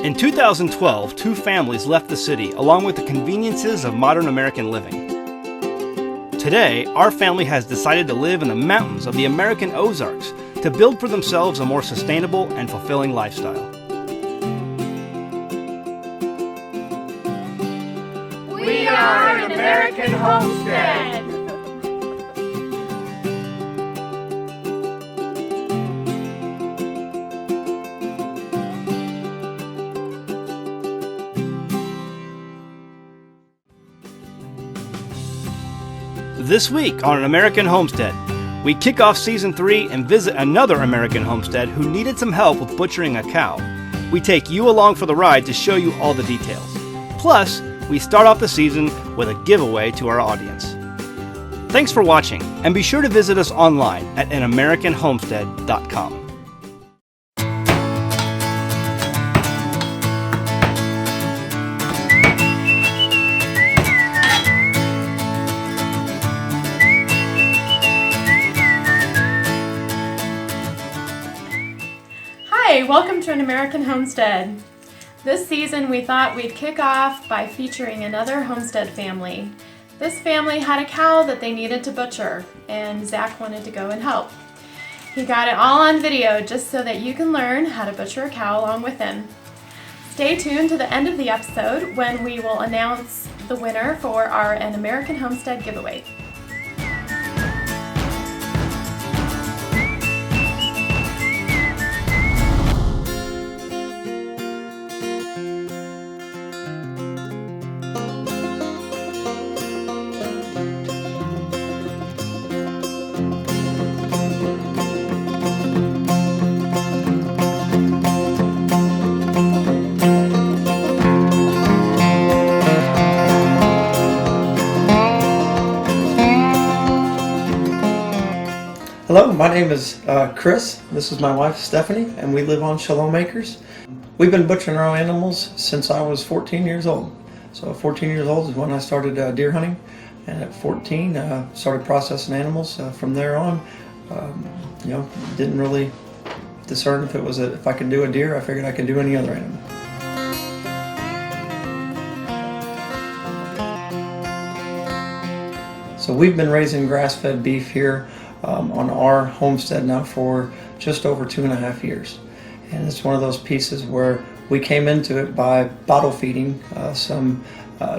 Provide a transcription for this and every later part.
In 2012, two families left the city along with the conveniences of modern American living. Today, our family has decided to live in the mountains of the American Ozarks to build for themselves a more sustainable and fulfilling lifestyle. We are an American Homestead! This week on An American Homestead, we kick off Season 3 and visit another American homestead who needed some help with butchering a cow. We take you along for the ride to show you all the details. Plus, we start off the season with a giveaway to our audience. Thanks for watching, and be sure to visit us online at anamericanhomestead.com. Hi, welcome to An American Homestead. This season we thought we'd kick off by featuring another homestead family. This family had a cow that they needed to butcher, and Zach wanted to go and help. He got it all on video just so that you can learn how to butcher a cow along with him. Stay tuned to the end of the episode when we will announce the winner for our An American Homestead giveaway. Hello, my name is Chris. This is my wife Stephanie, and we live on Shalom Acres. We've been butchering our own animals since I was 14 years old. So 14 years old is when I started deer hunting, and at 14 started processing animals. From there on, didn't really discern if I could do a deer. I figured I could do any other animal. So we've been raising grass-fed beef here on our homestead now for just over 2.5 years. And it's one of those pieces where we came into it by bottle feeding some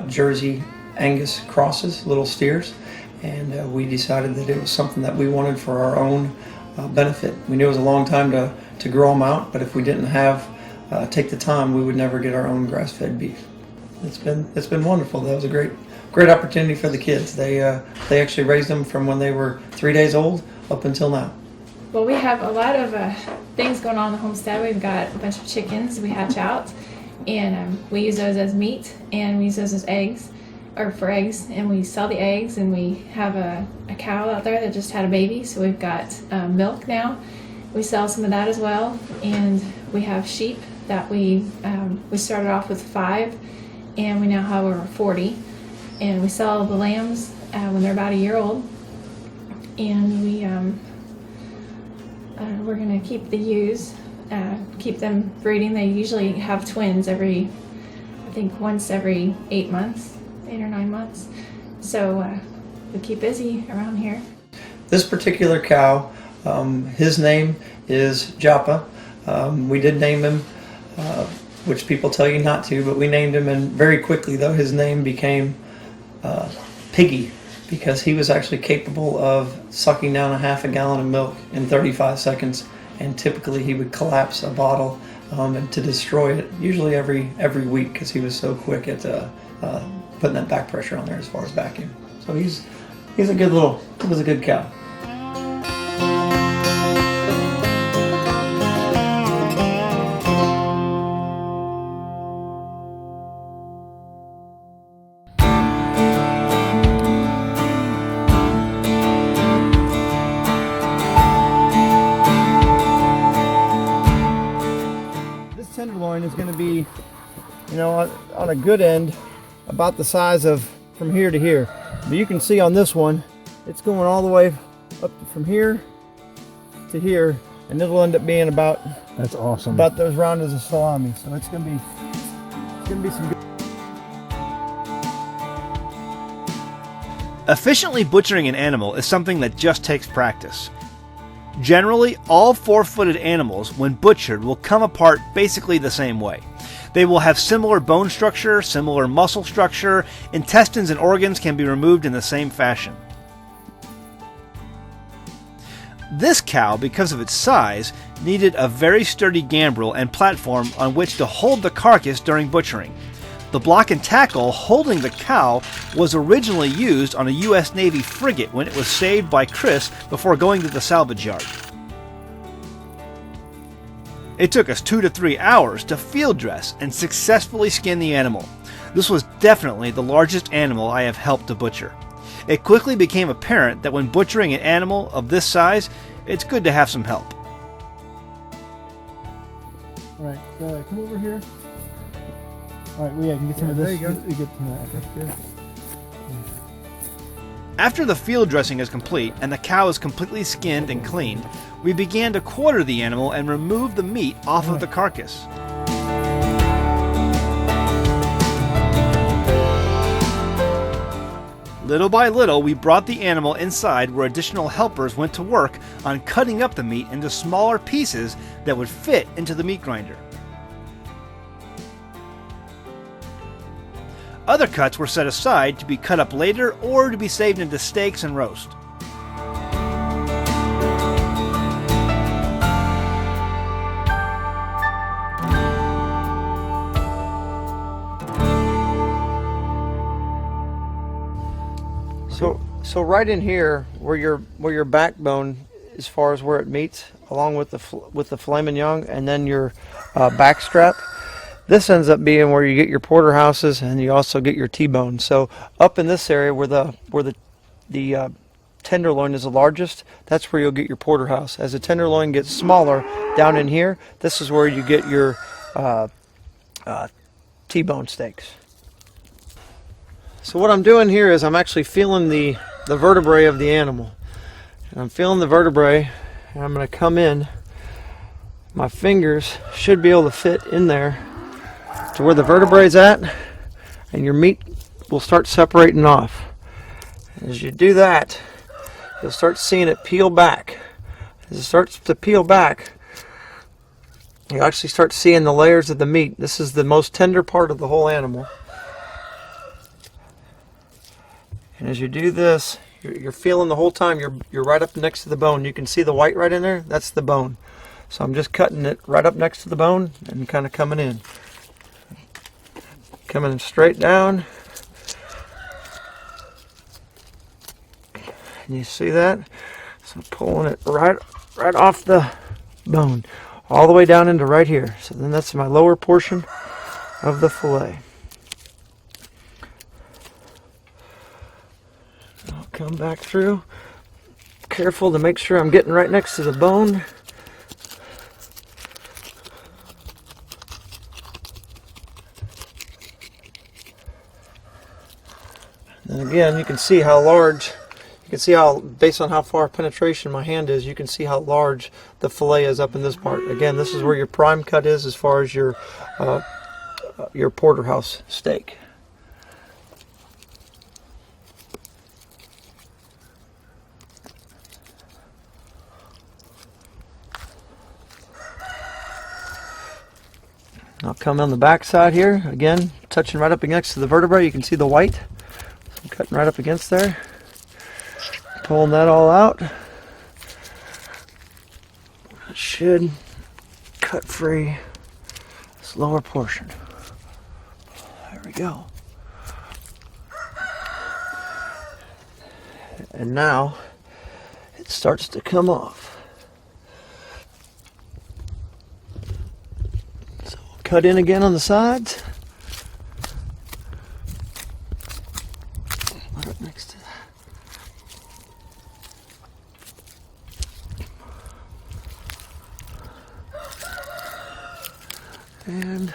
Jersey Angus crosses, little steers, and we decided that it was something that we wanted for our own benefit. We knew it was a long time to grow them out, but if we didn't take the time, we would never get our own grass-fed beef. It's been wonderful. That was a great opportunity for the kids. They actually raised them from when they were 3 days old up until now. Well, we have a lot of things going on in the homestead. We've got a bunch of chickens we hatch out, and we use those as meat, and we use those as eggs, or for eggs, and we sell the eggs. And we have a cow out there that just had a baby, so we've got milk now. We sell some of that as well, and we have sheep that we started off with 5, and we now have over 40. And we sell the lambs when they're about a year old, and we're going to keep the ewes, keep them breeding. They usually have twins once every 8 or 9 months. So we keep busy around here. This particular cow, his name is Joppa. We did name him, which people tell you not to, but we named him, and very quickly though his name became Piggy, because he was actually capable of sucking down a half a gallon of milk in 35 seconds, and typically he would collapse a bottle and to destroy it, usually every week, because he was so quick at putting that back pressure on there as far as vacuum. So he was a good cow. Tenderloin is going to be, on a good end, about the size of from here to here. But you can see on this one, it's going all the way up from here to here and it'll end up being about That's awesome. about as round as a salami. So it's gonna be some good. Efficiently butchering an animal is something that just takes practice. Generally, all four-footed animals, when butchered, will come apart basically the same way. They will have similar bone structure, similar muscle structure, intestines and organs can be removed in the same fashion. This cow, because of its size, needed a very sturdy gambrel and platform on which to hold the carcass during butchering. The block and tackle holding the cow was originally used on a U.S. Navy frigate when it was saved by Chris before going to the salvage yard. It took us 2 to 3 hours to field dress and successfully skin the animal. This was definitely the largest animal I have helped to butcher. It quickly became apparent that when butchering an animal of this size, it's good to have some help. All right, come over here. All right, well, yeah, can get some of this. There you go. You get some of that. That's good. After the field dressing is complete and the cow is completely skinned and cleaned, we began to quarter the animal and remove the meat off of the carcass. Little by little, we brought the animal inside where additional helpers went to work on cutting up the meat into smaller pieces that would fit into the meat grinder. Other cuts were set aside to be cut up later or to be saved into steaks and roast. So right in here, where your backbone, as far as where it meets, along with the filet mignon, and then your back strap, this ends up being where you get your porterhouses and you also get your T-bone. So up in this area where the tenderloin is the largest, that's where you'll get your porterhouse. As the tenderloin gets smaller, down in here, this is where you get your T-bone steaks. So what I'm doing here is I'm actually feeling the vertebrae of the animal. And I'm feeling the vertebrae, and I'm going to come in. My fingers should be able to fit in there to where the vertebrae is at, and your meat will start separating off. As you do that, you'll start seeing it peel back. As it starts to peel back, you actually start seeing the layers of the meat. This is the most tender part of the whole animal. And as you do this, you're feeling the whole time you're right up next to the bone. You can see the white right in there. That's the bone. So I'm just cutting it right up next to the bone and kind of coming in. Coming straight down. And you see that? So pulling it right off the bone, all the way down into right here. So then that's my lower portion of the fillet. I'll come back through. Careful to make sure I'm getting right next to the bone. And again, you can see how large, based on how far penetration my hand is, you can see how large the fillet is up in this part. Again, this is where your prime cut is as far as your porterhouse steak. I'll come on the back side here, again, touching right up next to the vertebrae. You can see the white. I'm cutting right up against there. Pulling that all out. It should cut free this lower portion. There we go. And now it starts to come off. Cut in again on the sides. Right next to that. And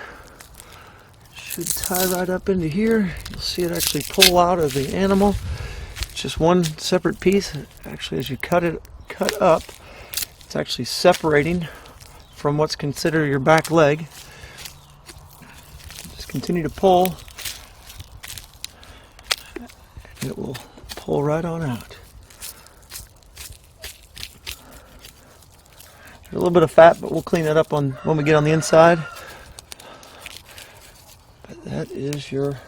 should tie right up into here. You'll see it actually pull out of the animal. It's just one separate piece. Actually, as you cut up, It's actually separating from what's considered your back leg. Just continue to pull. It will pull right on out. There's a little bit of fat, but we'll clean that up when we get on the inside. But that is your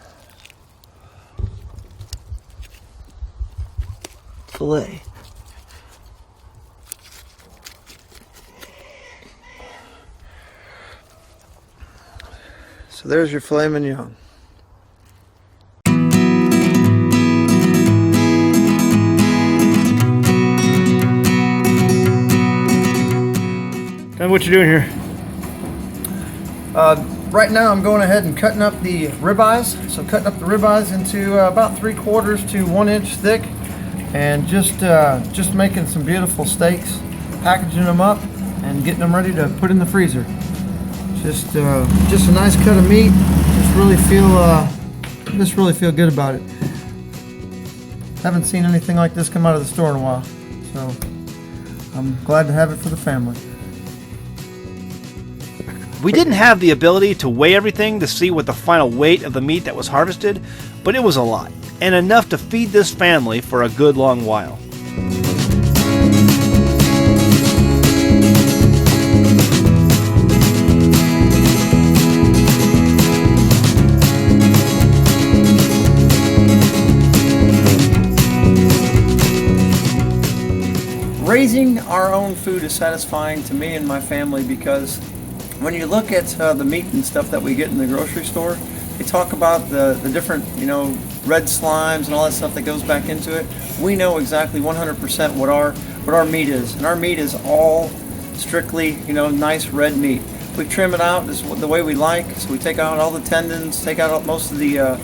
fillet. So there's your filet mignon. Tell me what you're doing here. Right now I'm going ahead and cutting up the ribeyes. So cutting up the ribeyes into about 3/4 to 1 inch thick, and just making some beautiful steaks, packaging them up and getting them ready to put in the freezer. Just a nice cut of meat. Just really feel good about it. Haven't seen anything like this come out of the store in a while, so I'm glad to have it for the family. We didn't have the ability to weigh everything to see what the final weight of the meat that was harvested, but it was a lot, and enough to feed this family for a good long while. Raising our own food is satisfying to me and my family, because when you look at the meat and stuff that we get in the grocery store, they talk about the different, red slimes and all that stuff that goes back into it. We know exactly 100% what our meat is, and our meat is all strictly, nice red meat. We trim it out the way we like, so we take out all the tendons, take out most of the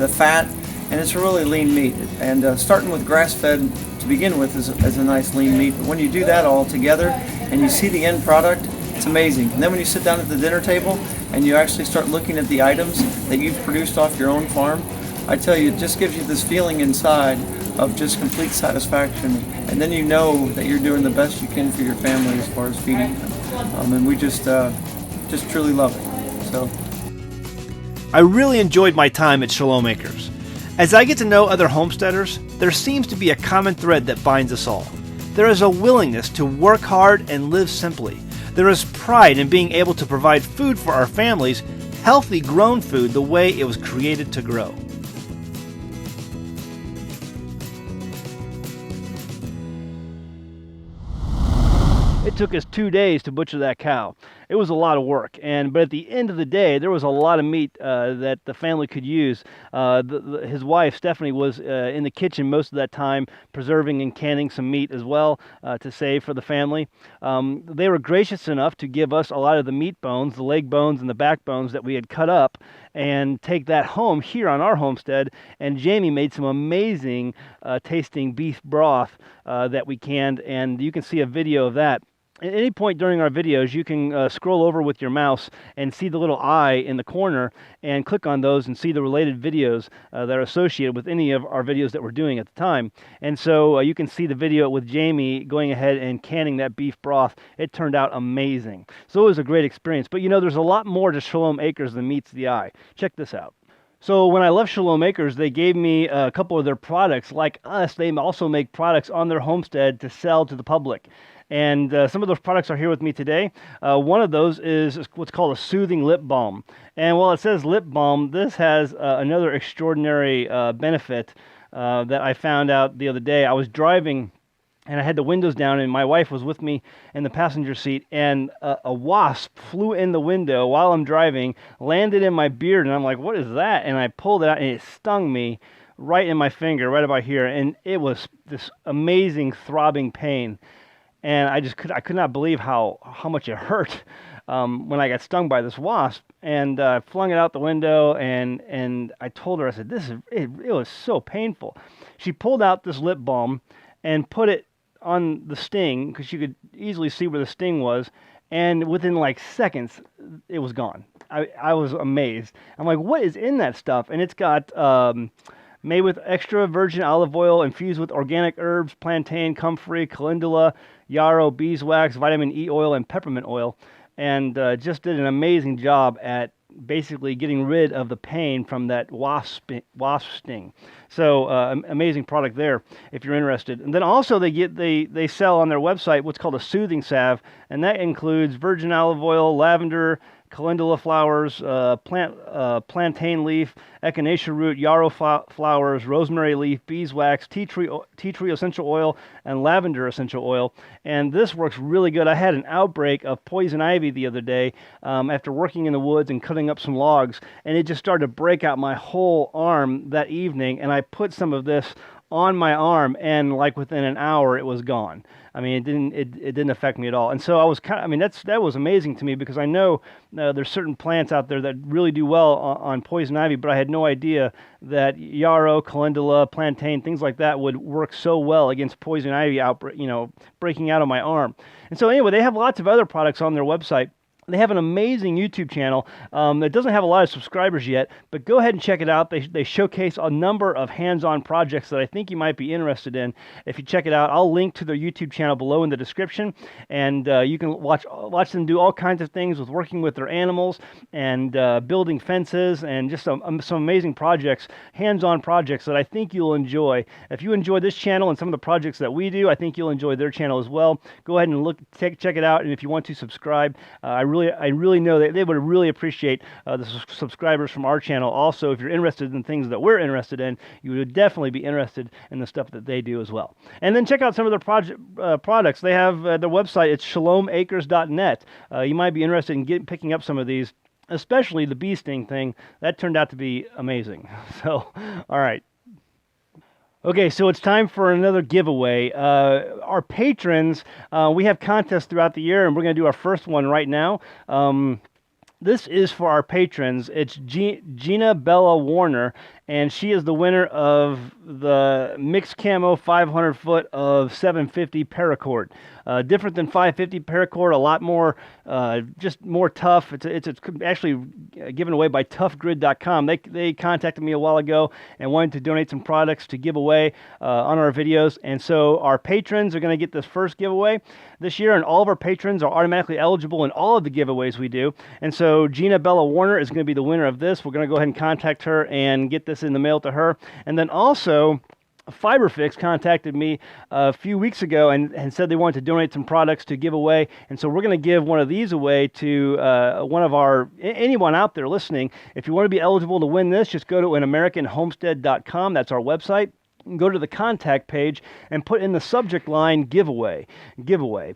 fat, and it's a really lean meat. And starting with grass-fed to begin with is a nice lean meat, but when you do that all together and you see the end product, it's amazing. And then when you sit down at the dinner table and you actually start looking at the items that you've produced off your own farm, I tell you, it just gives you this feeling inside of just complete satisfaction, and then you know that you're doing the best you can for your family as far as feeding them. And we just truly love it. So I really enjoyed my time at Shalom Acres. As I get to know other homesteaders, there seems to be a common thread that binds us all. There is a willingness to work hard and live simply. There is pride in being able to provide food for our families, healthy grown food the way it was created to grow. It took us 2 days to butcher that cow. It was a lot of work, but at the end of the day, there was a lot of meat that the family could use. His wife, Stephanie, was in the kitchen most of that time, preserving and canning some meat as well to save for the family. They were gracious enough to give us a lot of the meat bones, the leg bones and the back bones that we had cut up, and take that home here on our homestead. And Jamie made some amazing tasting beef broth that we canned, and you can see a video of that. At any point during our videos, you can scroll over with your mouse and see the little eye in the corner and click on those and see the related videos that are associated with any of our videos that we're doing at the time. And so you can see the video with Jamie going ahead and canning that beef broth. It turned out amazing. So it was a great experience. But there's a lot more to Shalom Acres than meets the eye. Check this out. So when I left Shalom Acres, they gave me a couple of their products. Like us, they also make products on their homestead to sell to the public. And some of those products are here with me today. One of those is what's called a soothing lip balm. And while it says lip balm, this has another extraordinary benefit that I found out the other day. I was driving and I had the windows down, and my wife was with me in the passenger seat, and a wasp flew in the window while I'm driving, landed in my beard, and I'm like, what is that? And I pulled it out, and it stung me right in my finger, right about here, and it was this amazing throbbing pain. And I could not believe how much it hurt when I got stung by this wasp. And I flung it out the window, and I told her, I said, it was so painful. She pulled out this lip balm and put it on the sting, because you could easily see where the sting was, and within like seconds, it was gone. I was amazed. I'm like, what is in that stuff? And it's got made with extra virgin olive oil infused with organic herbs, plantain, comfrey, calendula. yarrow, beeswax, vitamin E oil, and peppermint oil, and just did an amazing job at basically getting rid of the pain from that wasp sting. So amazing product there if you're interested. And then also they sell on their website what's called a soothing salve, and that includes virgin olive oil, lavender, calendula flowers, plantain leaf, echinacea root, yarrow flowers, rosemary leaf, beeswax, tea tree essential oil, and lavender essential oil. And this works really good. I had an outbreak of poison ivy the other day after working in the woods and cutting up some logs, and it just started to break out my whole arm that evening, and I put some of this on my arm, and like within an hour it was gone. I mean, it didn't affect me at all. And so I was that was amazing to me, because I know there's certain plants out there that really do well on poison ivy, but I had no idea that yarrow, calendula, plantain, things like that would work so well against poison ivy breaking out of my arm. And so anyway, they have lots of other products on their website. They have an amazing YouTube channel that doesn't have a lot of subscribers yet, but go ahead and check it out. They showcase a number of hands-on projects that I think you might be interested in. If you check it out, I'll link to their YouTube channel below in the description, and you can watch them do all kinds of things with working with their animals and building fences, and just some amazing projects, hands-on projects that I think you'll enjoy. If you enjoy this channel and some of the projects that we do, I think you'll enjoy their channel as well. Go ahead and check it out, and if you want to subscribe, I really know that they would really appreciate the subscribers from our channel. Also, if you're interested in things that we're interested in, you would definitely be interested in the stuff that they do as well. And then check out some of their products. They have their website. It's shalomacres.net. You might be interested in picking up some of these, especially the bee sting thing. That turned out to be amazing. So, all right. Okay, so it's time for another giveaway. Our patrons, we have contests throughout the year, and we're going to do our first one right now. This is for our patrons. It's Gina Bella Warner, and she is the winner of the Mixed Camo 500 foot of 750 paracord. Different than 550 paracord, a lot more, just more tough. It's actually given away by toughgrid.com. They contacted me a while ago and wanted to donate some products to give away on our videos. And so our patrons are going to get this first giveaway this year, and all of our patrons are automatically eligible in all of the giveaways we do. And so Gina Bella Warner is going to be the winner of this. We're going to go ahead and contact her and get this in the mail to her. And then also, Fiberfix contacted me a few weeks ago and said they wanted to donate some products to give away, and so we're going to give one of these away to anyone out there listening. If you want to be eligible to win this, just go to anamericanhomestead.com. That's our website. Go to the contact page and put in the subject line giveaway.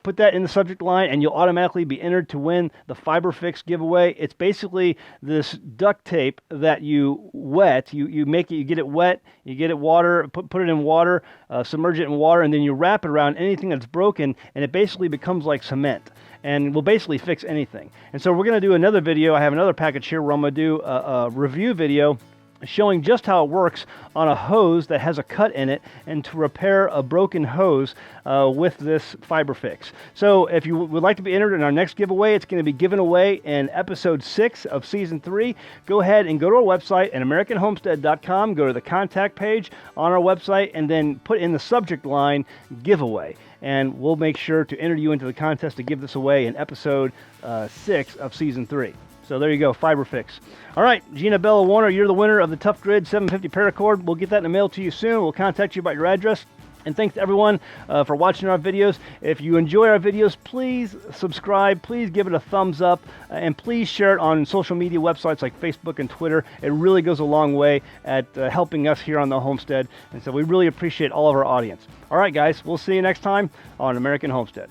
Put that in the subject line, and you'll automatically be entered to win the Fiberfix giveaway. It's basically this duct tape that you wet. You make it. You get it wet. You get it water. Put it in water. Submerge it in water, and then you wrap it around anything that's broken, and it basically becomes like cement, and will basically fix anything. And so we're going to do another video. I have another package here where I'm going to do a review video showing just how it works on a hose that has a cut in it, and to repair a broken hose with this Fiberfix. So if you would like to be entered in our next giveaway, it's going to be given away in episode 6 of season 3. Go ahead and go to our website at AmericanHomestead.com, go to the contact page on our website, and then put in the subject line giveaway. And we'll make sure to enter you into the contest to give this away in episode 6 of season 3. So there you go, Fiberfix. All right, Gina Bella Warner, you're the winner of the Tough Grid 750 paracord. We'll get that in the mail to you soon. We'll contact you about your address. And thanks to everyone for watching our videos. If you enjoy our videos, please subscribe. Please give it a thumbs up. And please share it on social media websites like Facebook and Twitter. It really goes a long way at helping us here on the Homestead. And so we really appreciate all of our audience. All right, guys, we'll see you next time on American Homestead.